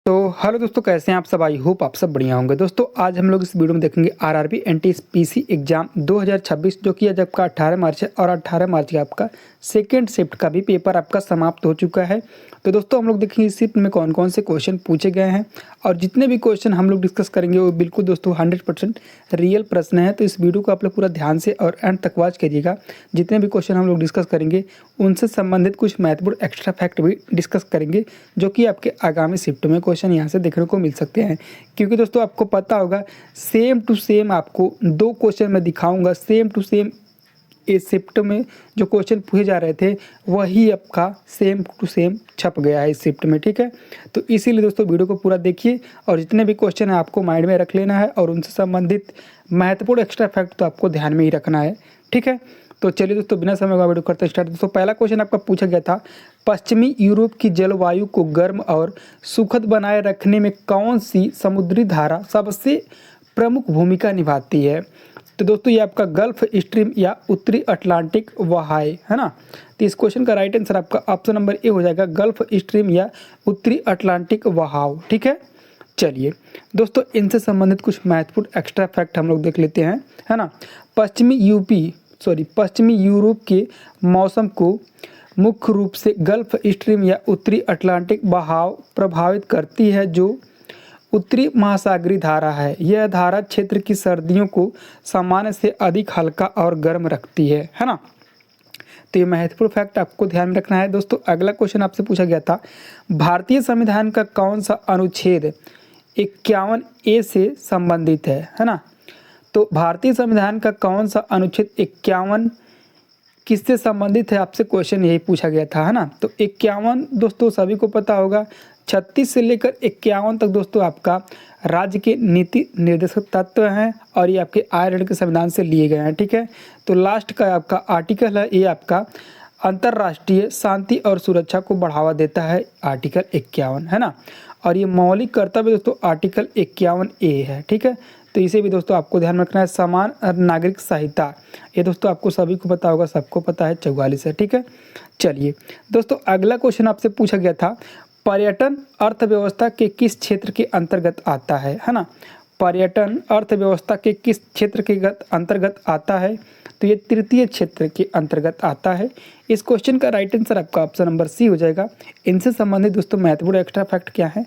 तो हेलो दोस्तों, कैसे हैं आप सब। आई होप आप सब बढ़िया होंगे। दोस्तों आज हम लोग इस वीडियो में देखेंगे आरआरबी एनटीपीसी एग्जाम 2026 जो कि आज आपका 18 मार्च है और 18 मार्च का आपका सेकेंड शिफ्ट का भी पेपर आपका समाप्त हो चुका है। तो दोस्तों हम लोग देखेंगे इस शिफ्ट में कौन कौन से क्वेश्चन पूछे गए हैं और जितने भी क्वेश्चन हम लोग डिस्कस करेंगे वो बिल्कुल दोस्तों 100% रियल प्रश्न है। तो इस वीडियो को आप लोग पूरा ध्यान से और एंड तक वॉच करिएगा। जितने भी क्वेश्चन हम लोग डिस्कस करेंगे उनसे संबंधित कुछ महत्वपूर्ण एक्स्ट्रा फैक्ट भी डिस्कस करेंगे जो कि आपके आगामी शिफ्ट में क्वेश्चन यहाँ से देखने को मिल सकते हैं। क्योंकि दोस्तों आपको पता होगा सेम टू सेम आपको दो क्वेश्चन मैं दिखाऊंगा, सेम टू सेम इस शिफ्ट में जो क्वेश्चन पूछे जा रहे थे वही आपका सेम टू सेम छप गया है इस शिफ्ट में। ठीक है, तो इसीलिए दोस्तों वीडियो को पूरा देखिए और जितने भी क्वेश्चन है आपको माइंड में रख लेना है और उनसे संबंधित महत्वपूर्ण एक्स्ट्रा फैक्ट तो आपको ध्यान में ही रखना है। ठीक है, तो चलिए दोस्तों बिना समय वीडियो करते हैं स्टार्ट। दोस्तों पहला क्वेश्चन आपका पूछा गया था, पश्चिमी यूरोप की जलवायु को गर्म और सुखद बनाए रखने में कौन सी समुद्री धारा सबसे प्रमुख भूमिका निभाती है। तो दोस्तों ये आपका गल्फ स्ट्रीम या उत्तरी अटलांटिक वहाय है ना। तो इस क्वेश्चन का राइट आंसर आपका ऑप्शन नंबर ए हो जाएगा, गल्फ स्ट्रीम या उत्तरी अटलांटिक वहाव। ठीक है, चलिए दोस्तों इनसे संबंधित कुछ महत्वपूर्ण एक्स्ट्रा फैक्ट हम लोग देख लेते हैं, है ना। पश्चिमी यूरोप के मौसम को मुख्य रूप से गल्फ स्ट्रीम या उत्तरी अटलांटिक बहाव प्रभावित करती है जो उत्तरी महासागरीय धारा है। यह धारा क्षेत्र की सर्दियों को सामान्य से अधिक हल्का और गर्म रखती है ना। तो ये महत्वपूर्ण फैक्ट आपको ध्यान में रखना है। दोस्तों अगला क्वेश्चन आपसे पूछा गया था, भारतीय संविधान का कौन सा अनुच्छेद 51A से संबंधित है ना। तो भारतीय संविधान का कौन सा अनुच्छेद 51 किससे संबंधित है, आपसे क्वेश्चन यही पूछा गया था, है ना। तो 51 दोस्तों सभी को पता होगा, 36 से लेकर 51 तक दोस्तों आपका राज्य के नीति निर्देशक तत्व हैं और ये आपके आयरलैंड के संविधान से लिए गए हैं। ठीक है, तो लास्ट का आपका आर्टिकल है, ये आपका अंतर्राष्ट्रीय शांति और सुरक्षा को बढ़ावा देता है, आर्टिकल 51 है ना। और ये मौलिक कर्तव्य दोस्तों आर्टिकल 51A है। ठीक है, तो इसे भी दोस्तों आपको ध्यान रखना है। समान नागरिक संहिता ये दोस्तों आपको सभी को पता होगा, सबको पता है, 44 है। ठीक है, चलिए दोस्तों अगला क्वेश्चन आपसे पूछा गया था, पर्यटन अर्थव्यवस्था के किस क्षेत्र के अंतर्गत आता है ना। पर्यटन अर्थव्यवस्था के किस क्षेत्र के अंतर्गत आता है, तो ये तृतीय क्षेत्र के अंतर्गत आता है। इस क्वेश्चन का राइट आंसर आपका ऑप्शन नंबर सी हो जाएगा। इनसे संबंधित दोस्तों महत्वपूर्ण एक्स्ट्रा फैक्ट क्या है,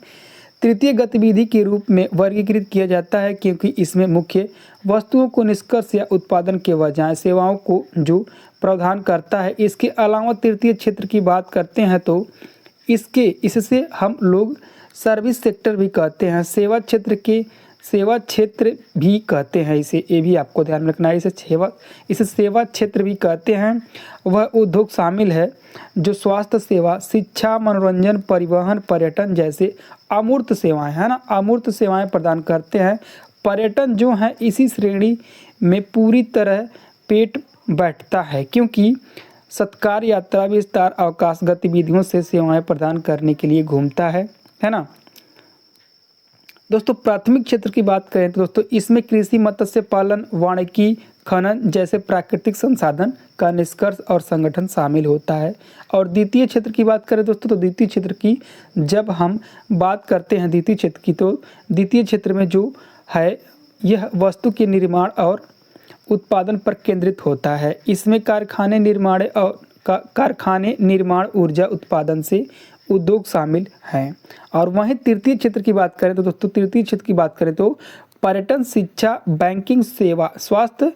तृतीय गतिविधि के रूप में वर्गीकृत किया जाता है क्योंकि इसमें मुख्य वस्तुओं को निष्कर्ष या उत्पादन के बजाय सेवाओं को जो प्रावधान करता है। इसके अलावा तृतीय क्षेत्र की बात करते हैं तो इससे हम लोग सर्विस सेक्टर भी कहते हैं, सेवा क्षेत्र भी कहते हैं इसे, ये भी आपको ध्यान रखना है। इसे सेवा क्षेत्र भी कहते हैं। वह उद्योग शामिल है जो स्वास्थ्य सेवा, शिक्षा, मनोरंजन, परिवहन, पर्यटन जैसे अमूर्त सेवाएं है ना, अमूर्त सेवाएं प्रदान करते हैं। पर्यटन जो है इसी श्रेणी में पूरी तरह पेट बैठता है क्योंकि सत्कार, यात्रा, विस्तार, अवकाश गतिविधियों से सेवाएं प्रदान करने के लिए घूमता है ना। दोस्तों प्राथमिक क्षेत्र की बात करें तो दोस्तों इसमें कृषि, मत्स्य पालन, वानिकी, खनन जैसे प्राकृतिक संसाधन का निष्कर्ष और संगठन शामिल होता है। और द्वितीय क्षेत्र की बात करें दोस्तों तो द्वितीय क्षेत्र की जब हम बात करते हैं द्वितीय क्षेत्र की, तो द्वितीय क्षेत्र में जो है यह वस्तु के निर्माण और उत्पादन पर केंद्रित होता है। इसमें कारखाने निर्माण, ऊर्जा उत्पादन से उद्योग शामिल हैं। और वहीं तृतीय क्षेत्र की बात करें तो दोस्तों तृतीय क्षेत्र की बात करें तो पर्यटन, शिक्षा, बैंकिंग सेवा, स्वास्थ्य,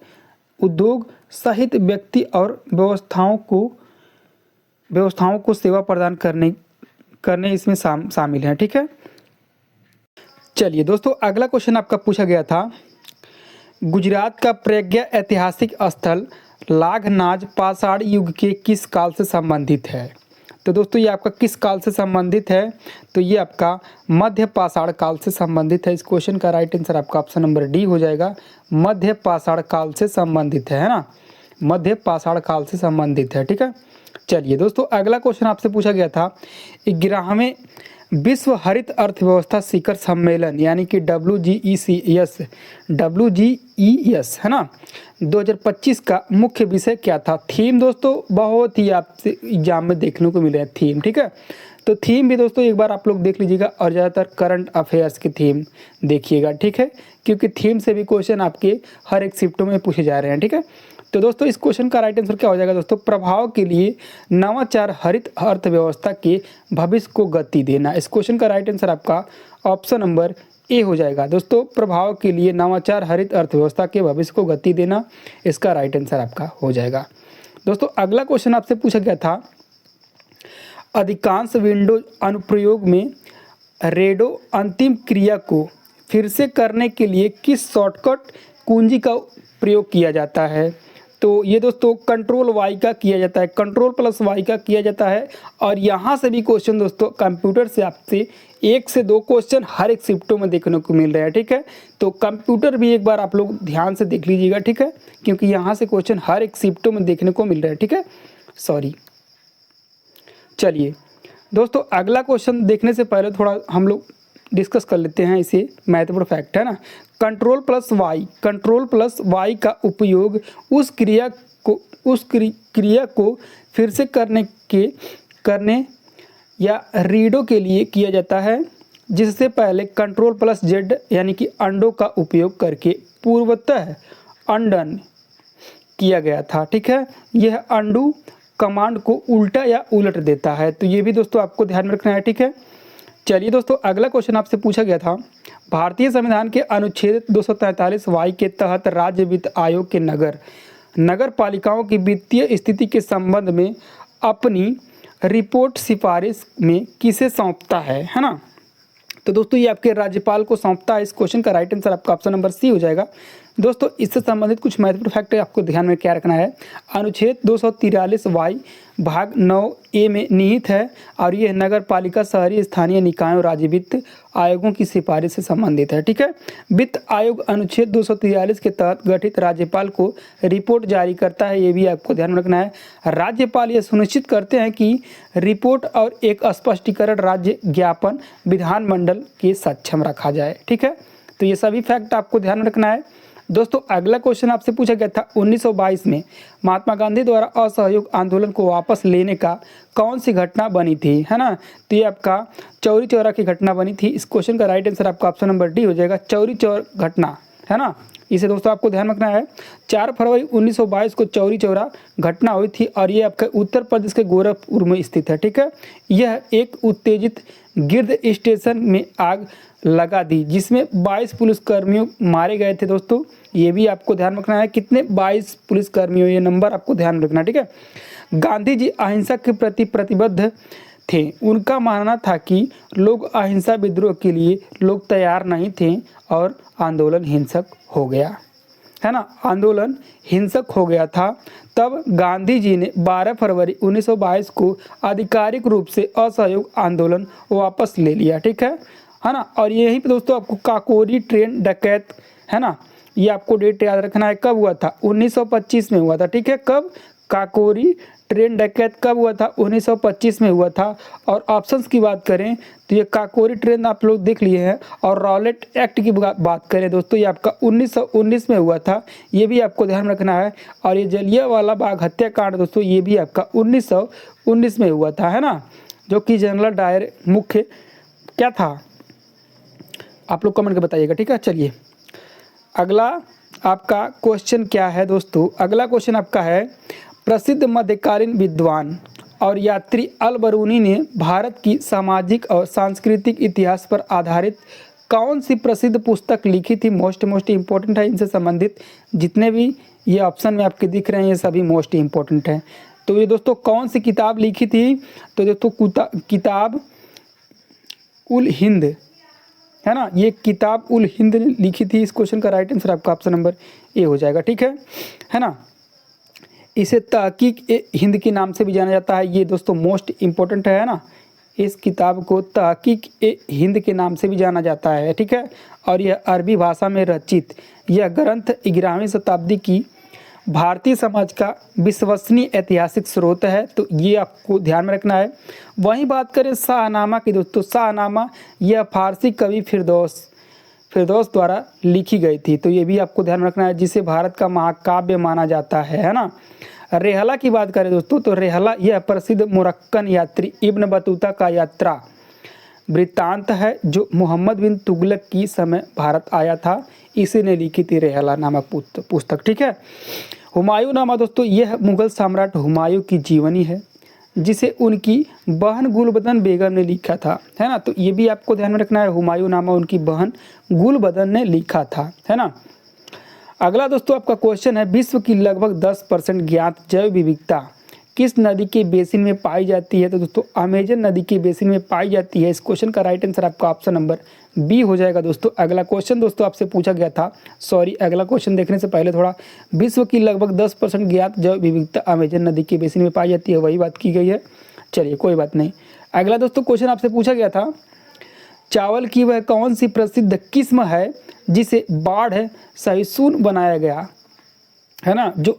उद्योग सहित व्यक्ति और व्यवस्थाओं को सेवा प्रदान करने इसमें शामिल हैं। ठीक है, चलिए दोस्तों अगला क्वेश्चन आपका पूछा गया था, गुजरात का प्रज्ञा ऐतिहासिक स्थल लाघनाज पाषाण युग के किस काल से संबंधित है। तो दोस्तों ये आपका किस काल से संबंधित है, तो ये आपका मध्य पाषाण काल से संबंधित है। इस क्वेश्चन का राइट आंसर आपका ऑप्शन नंबर डी हो जाएगा, मध्य पाषाण काल से संबंधित है ना, मध्य पाषाण काल से संबंधित है। ठीक है, चलिए दोस्तों अगला क्वेश्चन आपसे पूछा गया था, 11वें विश्व हरित अर्थव्यवस्था शिखर सम्मेलन यानी कि WGES है ना 2025 का मुख्य विषय क्या था। थीम दोस्तों बहुत ही आपसे एग्जाम में देखने को मिले थीम। ठीक है, तो थीम भी दोस्तों एक बार आप लोग देख लीजिएगा और ज़्यादातर करंट अफेयर्स की थीम देखिएगा, ठीक है, क्योंकि थीम से भी क्वेश्चन आपके हर एक शिफ्टों में पूछे जा रहे हैं, ठीक है। तो दोस्तों इस क्वेश्चन का राइट आंसर क्या हो जाएगा दोस्तों, प्रभाव के लिए नवाचार हरित अर्थव्यवस्था के भविष्य को गति देना। इस क्वेश्चन का राइट आंसर आपका ऑप्शन नंबर ए हो जाएगा दोस्तों, प्रभाव के लिए नवाचार हरित अर्थव्यवस्था के भविष्य को गति देना, इसका राइट आंसर आपका हो जाएगा। दोस्तों अगला क्वेश्चन आपसे पूछा गया था, अधिकांश विंडोज अनुप्रयोग में रेडो अंतिम क्रिया को फिर से करने के लिए किस शॉर्टकट कुंजी का प्रयोग किया जाता है। तो ये दोस्तों कंट्रोल वाई का किया जाता है, कंट्रोल प्लस वाई का किया जाता है। और यहाँ से भी क्वेश्चन दोस्तों कंप्यूटर से आपसे 1 से 2 क्वेश्चन हर एक शिफ्टों में देखने को मिल रहा है, ठीक है। तो कंप्यूटर भी एक बार आप लोग ध्यान से देख लीजिएगा, ठीक है, क्योंकि यहाँ से क्वेश्चन हर एक शिफ्टों में देखने को मिल रहा है, ठीक है। सॉरी, चलिए दोस्तों अगला क्वेश्चन देखने से पहले थोड़ा हम लोग डिस्कस कर लेते हैं इसे, महत्वपूर्ण फैक्ट है ना। कंट्रोल प्लस वाई का उपयोग उस क्रिया को फिर से करने या रीडो के लिए किया जाता है, जिससे पहले कंट्रोल प्लस जेड यानी कि अंडो का उपयोग करके पूर्वतः अनडन किया गया था, ठीक है। यह अंडू कमांड को उल्टा या उलट देता है, तो ये भी दोस्तों आपको ध्यान में रखना है, ठीक है। चलिए दोस्तों अगला क्वेश्चन आपसे पूछा गया था, भारतीय संविधान के अनुच्छेद 243 वाई के तहत राज्य वित्त आयोग के नगर पालिकाओं की वित्तीय स्थिति के संबंध में अपनी रिपोर्ट सिफारिश में किसे सौंपता है ना। तो दोस्तों ये आपके राज्यपाल को सौंपता है। इस क्वेश्चन का राइट आंसर आपका ऑप्शन नंबर सी हो जाएगा। दोस्तों इससे संबंधित कुछ महत्वपूर्ण फैक्ट आपको ध्यान में क्या रखना है, अनुच्छेद 243 वाई भाग 9 ए में निहित है और यह नगर पालिका, शहरी स्थानीय निकायों, राज्य वित्त आयोगों की सिफारिश से संबंधित है, ठीक है। वित्त आयोग अनुच्छेद 243 के तहत गठित राज्यपाल को रिपोर्ट जारी करता है, ये भी आपको ध्यान में रखना है। राज्यपाल यह सुनिश्चित करते हैं कि रिपोर्ट और एक स्पष्टीकरण राज्य ज्ञापन विधानमंडल के सक्षम रखा जाए, ठीक है। तो ये सभी फैक्ट आपको ध्यान में रखना है। दोस्तों अगला क्वेश्चन आपसे पूछा गया था, 1922 में महात्मा गांधी द्वारा असहयोग आंदोलन को वापस लेने का कौन सी घटना बनी थी, है ना। तो ये आपका चौरी चौरा की घटना बनी थी। इस क्वेश्चन का राइट आंसर आपका ऑप्शन नंबर डी हो जाएगा, चौरी चौरा घटना, है ना। इसे दोस्तों आपको ध्यान रखना है। 4 फरवरी 1922 को चौरी चौरा घटना हुई थी और ये आपका उत्तर प्रदेश के गोरखपुर में स्थित है, ठीक है। यह एक उत्तेजित गिर्द स्टेशन में आग लगा दी, जिसमें 22 पुलिसकर्मियों मारे गए थे। दोस्तों ये भी आपको ध्यान रखना है, कितने 22 पुलिसकर्मियों, ये नंबर आपको ध्यान रखना, ठीक है। गांधी जी अहिंसा के प्रति प्रतिबद्ध थे। उनका मानना था कि लोग अहिंसा विद्रोह के लिए लोग तैयार नहीं थे और आंदोलन हिंसक हो गया, है ना। आंदोलन हिंसक हो गया था। तब गांधी जी ने 12 फरवरी 1922 को आधिकारिक रूप से असहयोग आंदोलन वापस ले लिया, ठीक है ना। और यहीं पे दोस्तों आपको काकोरी ट्रेन डकैत, है ना, ये आपको डेट याद रखना है, कब हुआ था, 1925 में हुआ था, ठीक है। कब, काकोरी ट्रेन डकैत कब हुआ था, 1925 में हुआ था। और ऑप्शंस की बात करें तो ये काकोरी ट्रेन आप लोग देख लिए हैं, और रॉलेट एक्ट की बात करें दोस्तों ये आपका 1919 में हुआ था, ये भी आपको ध्यान रखना है। और ये जलियांवाला बाग हत्याकांड दोस्तों ये भी आपका 1919 में हुआ था, है ना, जो कि जनरल डायर मुख्य क्या था, आप लोग कमेंट कर बताइएगा, ठीक है। चलिए अगला आपका क्वेश्चन क्या है दोस्तों, अगला क्वेश्चन आपका है, प्रसिद्ध मध्यकालीन विद्वान और यात्री अल बरूनी ने भारत की सामाजिक और सांस्कृतिक इतिहास पर आधारित कौन सी प्रसिद्ध पुस्तक लिखी थी। मोस्ट इम्पोर्टेंट है, इनसे संबंधित जितने भी ये ऑप्शन में आपके दिख रहे हैं ये सभी मोस्ट इम्पोर्टेंट हैं। तो ये दोस्तों कौन सी किताब लिखी थी, तो दोस्तों किताब उल हिंद, है ना, ये किताब उल हिंद लिखी थी। इस क्वेश्चन का राइट आंसर आपका ऑप्शन नंबर ए हो जाएगा, ठीक है ना। इसे तहकीक हिंद के नाम से भी जाना जाता है, ये दोस्तों मोस्ट इम्पोर्टेंट है ना। इस किताब को तहकीक हिंद के नाम से भी जाना जाता है, ठीक है। और यह अरबी भाषा में रचित यह ग्रंथ 11वीं शताब्दी की भारतीय समाज का विश्वसनीय ऐतिहासिक स्रोत है, तो ये आपको ध्यान में रखना है। वहीं बात करें शाहनामा की दोस्तों, शाहनामा यह फारसी कवि फिरदौस द्वारा लिखी गई थी, तो ये भी आपको ध्यान रखना है, जिसे भारत का महाकाव्य माना जाता है ना। रेहला की बात करें दोस्तों तो रेहला यह प्रसिद्ध मोरक्कन यात्री इब्न बतूता का यात्रा वृत्तांत है जो मोहम्मद बिन तुगलक की समय भारत आया था, इसी ने लिखी थी रेहला नामक पुस्तक। ठीक है। हुमायूं नामा दोस्तों यह मुगल सम्राट हुमायूं की जीवनी है जिसे उनकी बहन गुलबदन बेगम ने लिखा था, है ना। तो ये भी आपको ध्यान में रखना है, हुमायूं नामा उनकी बहन गुलबदन ने लिखा था, है ना। अगला दोस्तों आपका क्वेश्चन है, विश्व की लगभग 10% ज्ञात जैव विविधता किस नदी के बेसिन में पाई जाती है? तो दोस्तों अमेजन नदी के बेसिन में पाई जाती है। इस क्वेश्चन का राइट आंसर आपका ऑप्शन नंबर बी हो जाएगा दोस्तों। अगला क्वेश्चन दोस्तों आपसे पूछा गया था, अगला क्वेश्चन देखने से पहले थोड़ा, विश्व की लगभग 10% ज्ञात जैव विविधता अमेजन नदी के बेसिन में पाई जाती है, वही बात की गई है। चलिए कोई बात नहीं। अगला दोस्तों क्वेश्चन आपसे पूछा गया था, चावल की वह कौन सी प्रसिद्ध किस्म है जिसे बाढ़ सहिष्णु बनाया गया, है ना, जो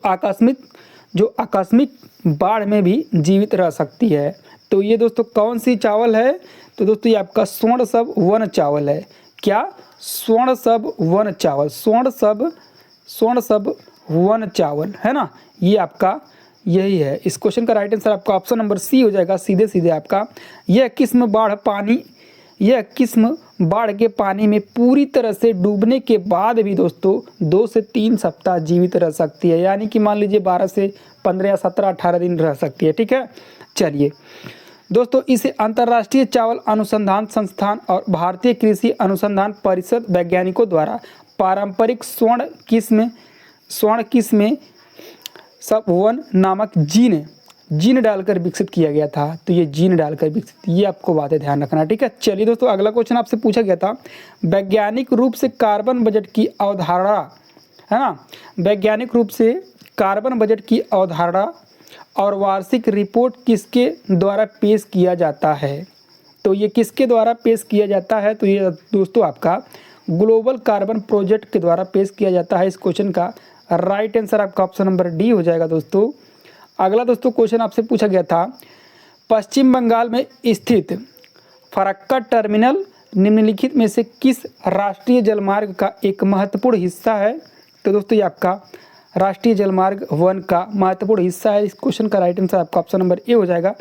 आकस्मिक बाढ़ में भी जीवित रह सकती है। तो ये दोस्तों कौन सी चावल है? तो दोस्तों ये आपका स्वर्णसब वन चावल है। क्या? स्वर्णसब वन चावल, स्वर्णसब वन चावल, है ना। ये आपका यही है। इस क्वेश्चन का राइट आंसर आपका ऑप्शन नंबर सी हो जाएगा। सीधे सीधे आपका यह किस्म बाढ़ के पानी में पूरी तरह से डूबने के बाद भी दोस्तों 2 से 3 सप्ताह जीवित रह सकती है, यानी कि मान लीजिए 12 से 15 या 17 18 दिन रह सकती है। ठीक है। चलिए दोस्तों, इसे अंतर्राष्ट्रीय चावल अनुसंधान संस्थान और भारतीय कृषि अनुसंधान परिषद वैज्ञानिकों द्वारा पारंपरिक स्वर्ण किस्म सब वन नामक जीन डालकर विकसित किया गया था। तो ये जीन डालकर विकसित, ये आपको बातें ध्यान रखना। ठीक है। चलिए दोस्तों, अगला क्वेश्चन आपसे पूछा गया था, वैज्ञानिक रूप से कार्बन बजट की अवधारणा, है ना, वैज्ञानिक रूप से कार्बन बजट की अवधारणा और वार्षिक रिपोर्ट किसके द्वारा पेश किया जाता है? तो ये किसके द्वारा पेश किया जाता है? तो ये दोस्तों आपका ग्लोबल कार्बन प्रोजेक्ट के द्वारा पेश किया जाता है। इस क्वेश्चन का राइट आंसर आपका ऑप्शन नंबर डी हो जाएगा दोस्तों। अगला दोस्तों क्वेश्चन आपसे पूछा गया था, पश्चिम बंगाल में स्थित फरक्का टर्मिनल निम्नलिखित में से किस राष्ट्रीय जलमार्ग का एक महत्वपूर्ण हिस्सा है? तो दोस्तों ये आपका राष्ट्रीय जलमार्ग 1 का महत्वपूर्ण हिस्सा है। इस क्वेश्चन का राइट आंसर आपका ऑप्शन नंबर ए हो जाएगा।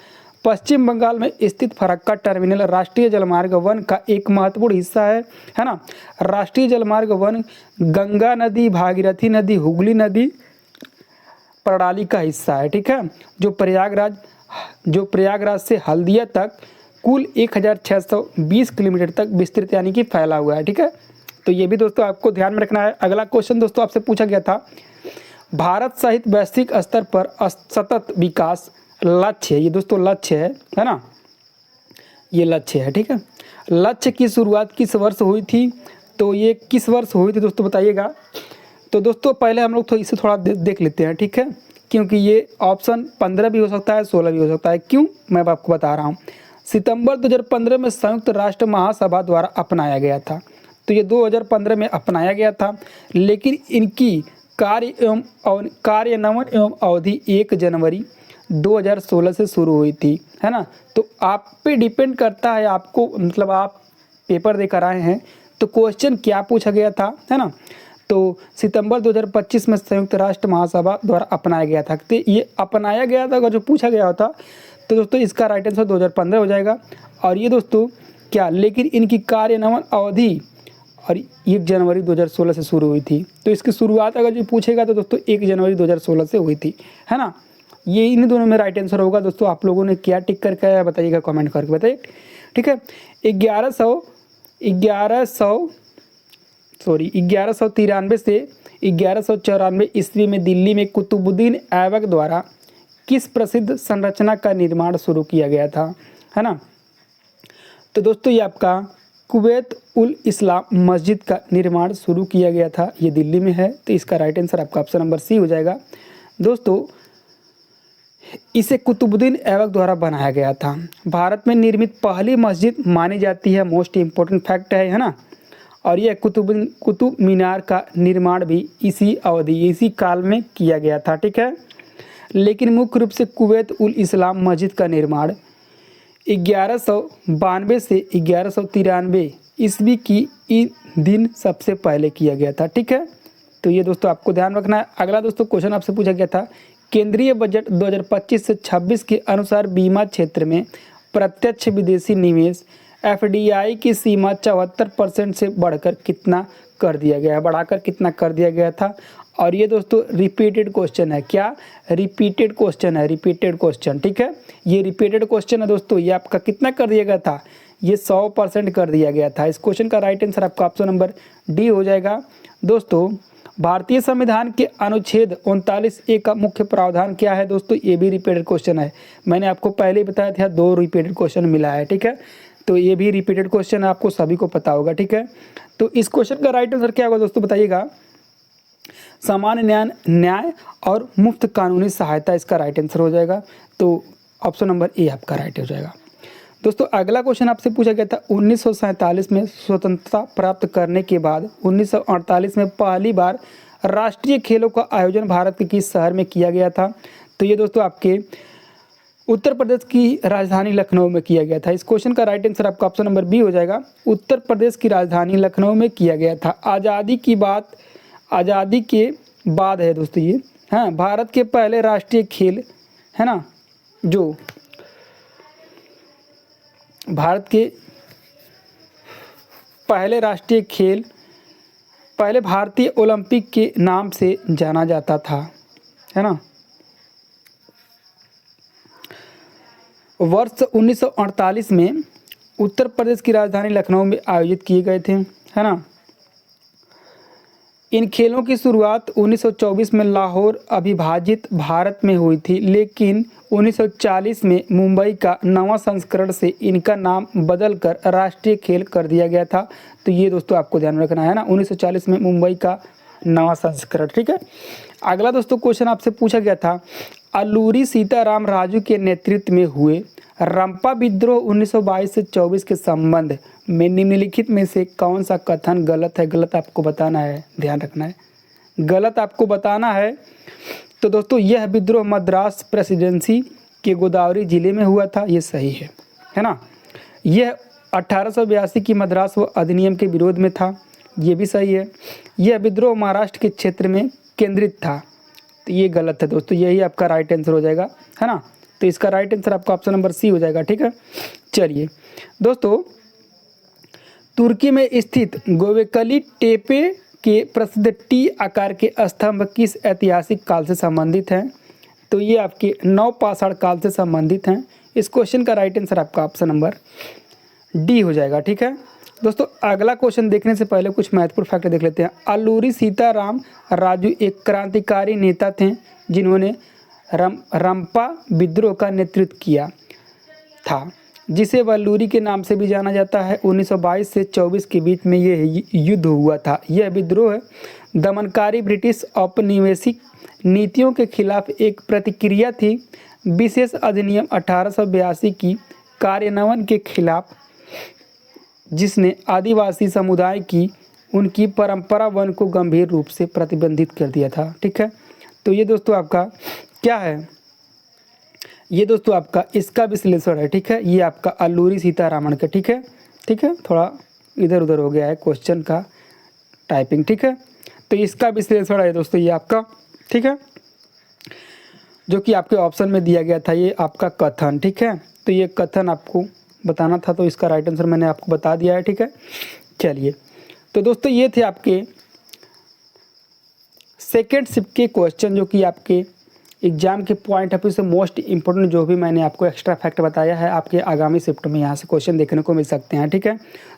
पश्चिम बंगाल में स्थित फरक्का टर्मिनल राष्ट्रीय जलमार्ग 1 का एक महत्वपूर्ण हिस्सा है ना। राष्ट्रीय जलमार्ग 1 गंगा नदी, भागीरथी नदी, हुगली नदी प्रणाली का हिस्सा है। ठीक है। जो प्रयागराज से हल्दिया तक कुल 1620 किलोमीटर तक विस्तृत यानी कि फैला हुआ है। ठीक है। तो ये भी दोस्तों आपको ध्यान में रखना है। अगला क्वेश्चन दोस्तों आपसे पूछा गया था, भारत सहित वैश्विक स्तर पर सतत विकास लक्ष्य, ये दोस्तों लक्ष्य है ना, ये लक्ष्य है। ठीक है। लक्ष्य की शुरुआत किस वर्ष हुई थी? तो ये किस वर्ष हुई थी दोस्तों बताइएगा। तो दोस्तों पहले हम लोग इसे थोड़ा देख लेते हैं। ठीक है। क्योंकि ये ऑप्शन 15 भी हो सकता है, 16 भी हो सकता है। क्यों? मैं आपको बता रहा हूँ। सितंबर 2015 में संयुक्त राष्ट्र महासभा द्वारा अपनाया गया था। तो ये 2015 में अपनाया गया था, लेकिन इनकी कार्यान्वयन एवं अवधि 1 जनवरी 2016 से शुरू हुई थी, है ना। तो आप पे डिपेंड करता है, आपको मतलब आप पेपर देकर आए हैं तो क्वेश्चन क्या पूछा गया था, है ना। तो सितंबर 2025 में संयुक्त राष्ट्र महासभा द्वारा अपनाया गया था। तो ये अपनाया गया था, अगर जो पूछा गया होता तो दोस्तों इसका राइट आंसर 2015 हो जाएगा। और ये दोस्तों क्या, लेकिन इनकी कार्यान्वयन अवधि और 1 जनवरी 2016 से शुरू हुई थी। तो इसकी शुरुआत अगर जो पूछेगा तो दोस्तों 1 जनवरी 2016 से हुई थी, है ना। ये इन दोनों में राइट आंसर होगा। दोस्तों आप लोगों ने क्या टिक करके आया बताइएगा, कमेंट करके बताइए। ठीक है। 1193 से 1194 ईस्वी में दिल्ली में कुतुबुद्दीन ऐबक द्वारा किस प्रसिद्ध संरचना का निर्माण शुरू किया गया था, है ना। तो दोस्तों ये आपका कुवैत उल इस्लाम मस्जिद का निर्माण शुरू किया गया था, ये दिल्ली में है। तो इसका राइट आंसर आपका ऑप्शन नंबर सी हो जाएगा। दोस्तों इसे कुतुबुद्दीन ऐबक द्वारा बनाया गया था। भारत में निर्मित पहली मस्जिद मानी जाती है, मोस्ट इम्पोर्टेंट फैक्ट है ना। और यह कुतुब मीनार का निर्माण भी इसी काल में किया गया था। ठीक है। लेकिन मुख्य रूप से कुवैत उल इस्लाम मस्जिद का निर्माण 1192 से 1193 ईस्वी की दिन सबसे पहले किया गया था। ठीक है। तो ये दोस्तों आपको ध्यान रखना है। अगला दोस्तों क्वेश्चन आपसे पूछा गया था, केंद्रीय बजट 2025 से 26 के अनुसार बीमा क्षेत्र में प्रत्यक्ष विदेशी निवेश एफडीआई की सीमा 74% से बढ़कर कितना कर दिया गया है, बढ़ाकर कितना कर दिया गया था। और ये दोस्तों रिपीटेड क्वेश्चन है, क्या रिपीटेड क्वेश्चन है, रिपीटेड क्वेश्चन, ठीक है। ये रिपीटेड क्वेश्चन है दोस्तों, ये आपका कितना कर दिया गया था, ये 100% कर दिया गया था। इस क्वेश्चन का राइट आंसर आपका ऑप्शन नंबर डी हो जाएगा। दोस्तों भारतीय संविधान के अनुच्छेद 39A का मुख्य प्रावधान क्या है दोस्तों, ये भी रिपीटेड क्वेश्चन है। मैंने आपको पहले ही बताया था 2 रिपीटेड क्वेश्चन मिला है, ठीक है। तो ये भी रिपीटेड क्वेश्चन है, आपको सभी को पता होगा, ठीक है। तो इस क्वेश्चन का राइट आंसर क्या होगा दोस्तों, बताइएगा। सामान्य न्याय और मुफ्त कानूनी सहायता इसका राइट आंसर हो जाएगा। तो ऑप्शन नंबर ए आपका राइट हो जाएगा। दोस्तों अगला क्वेश्चन आपसे पूछा गया था 1947 में स्वतंत्रता प्राप्त करने के बाद 1948 में पहली बार राष्ट्रीय खेलों का आयोजन भारत के किस शहर में किया गया था। तो ये दोस्तों आपके उत्तर प्रदेश की राजधानी लखनऊ में किया गया था। इस क्वेश्चन का राइट आंसर आपका ऑप्शन नंबर बी हो जाएगा। उत्तर प्रदेश की राजधानी लखनऊ में किया गया था। आज़ादी की बात आज़ादी के बाद है दोस्तों ये, हाँ, भारत के पहले राष्ट्रीय खेल है ना, जो भारत के पहले राष्ट्रीय खेल पहले भारतीय ओलंपिक के नाम से जाना जाता था, है ना। वर्ष 1948 में उत्तर प्रदेश की राजधानी लखनऊ में आयोजित किए गए थे, है ना। इन खेलों की शुरुआत 1924 में लाहौर अविभाजित भारत में हुई थी, लेकिन 1940 में मुंबई का नवा संस्करण से इनका नाम बदलकर राष्ट्रीय खेल कर दिया गया था। तो ये दोस्तों आपको ध्यान रखना है ना, 1940 में मुंबई का नवा संस्करण, ठीक है। अगला दोस्तों क्वेश्चन आपसे पूछा गया था, अल्लूरी सीताराम राजू के नेतृत्व में हुए रंपा विद्रोह 1922 से 24 के संबंध में निम्नलिखित में से कौन सा कथन गलत है। गलत आपको बताना है, ध्यान रखना है, गलत आपको बताना है। तो दोस्तों यह विद्रोह मद्रास प्रेसिडेंसी के गोदावरी जिले में हुआ था, ये सही है ना। यह 1882 की मद्रास व अधिनियम के विरोध में था, ये भी सही है। यह विद्रोह महाराष्ट्र के क्षेत्र में केंद्रित था, तो ये गलत है दोस्तों, यही आपका राइट आंसर हो जाएगा, है ना। तो इसका राइट आंसर आपका ऑप्शन नंबर सी हो जाएगा, ठीक है। चलिए दोस्तों, तुर्की में स्थित गोबेकली टेपे के प्रसिद्ध टी आकार के स्तंभ किस ऐतिहासिक काल से संबंधित हैं। तो ये आपके नवपाषाण काल से संबंधित हैं। इस क्वेश्चन का राइट आंसर आपका ऑप्शन नंबर डी हो जाएगा, ठीक है। दोस्तों अगला क्वेश्चन देखने से पहले कुछ महत्वपूर्ण फैक्ट देख लेते हैं। अल्लूरी सीताराम राजू एक क्रांतिकारी नेता थे जिन्होंने रंपा विद्रोह का नेतृत्व किया था, जिसे वल्लूरी के नाम से भी जाना जाता है। 1922 से 24 के बीच में यह युद्ध हुआ था। यह विद्रोह दमनकारी ब्रिटिश औपनिवेशिक नीतियों के खिलाफ एक प्रतिक्रिया थी। विशेष अधिनियम 1882 की कार्यान्वयन के खिलाफ, जिसने आदिवासी समुदाय की उनकी परंपरा वन को गंभीर रूप से प्रतिबंधित कर दिया था, ठीक है। तो ये दोस्तों आपका क्या है, ये दोस्तों आपका इसका विश्लेषण है, ठीक है। ये आपका अल्लूरी सीतारामन का, ठीक है, ठीक है। थोड़ा इधर उधर हो गया है क्वेश्चन का टाइपिंग, ठीक है। तो इसका विश्लेषण है दोस्तों ये आपका, ठीक है, जो कि आपके ऑप्शन में दिया गया था, ये आपका कथन, ठीक है। तो ये कथन आपको बताना था, तो इसका राइट आंसर मैंने आपको बता दिया है, ठीक है। चलिए तो दोस्तों ये थे आपके सेकेंड शिफ्ट के क्वेश्चन, जो कि आपके एग्जाम के पॉइंट ऑफ व्यू से मोस्ट इंपोर्टेंट, जो भी मैंने आपको एक्स्ट्रा फैक्ट बताया है, आपके आगामी शिफ्ट में यहाँ से क्वेश्चन देखने को मिल सकते हैं, ठीक है।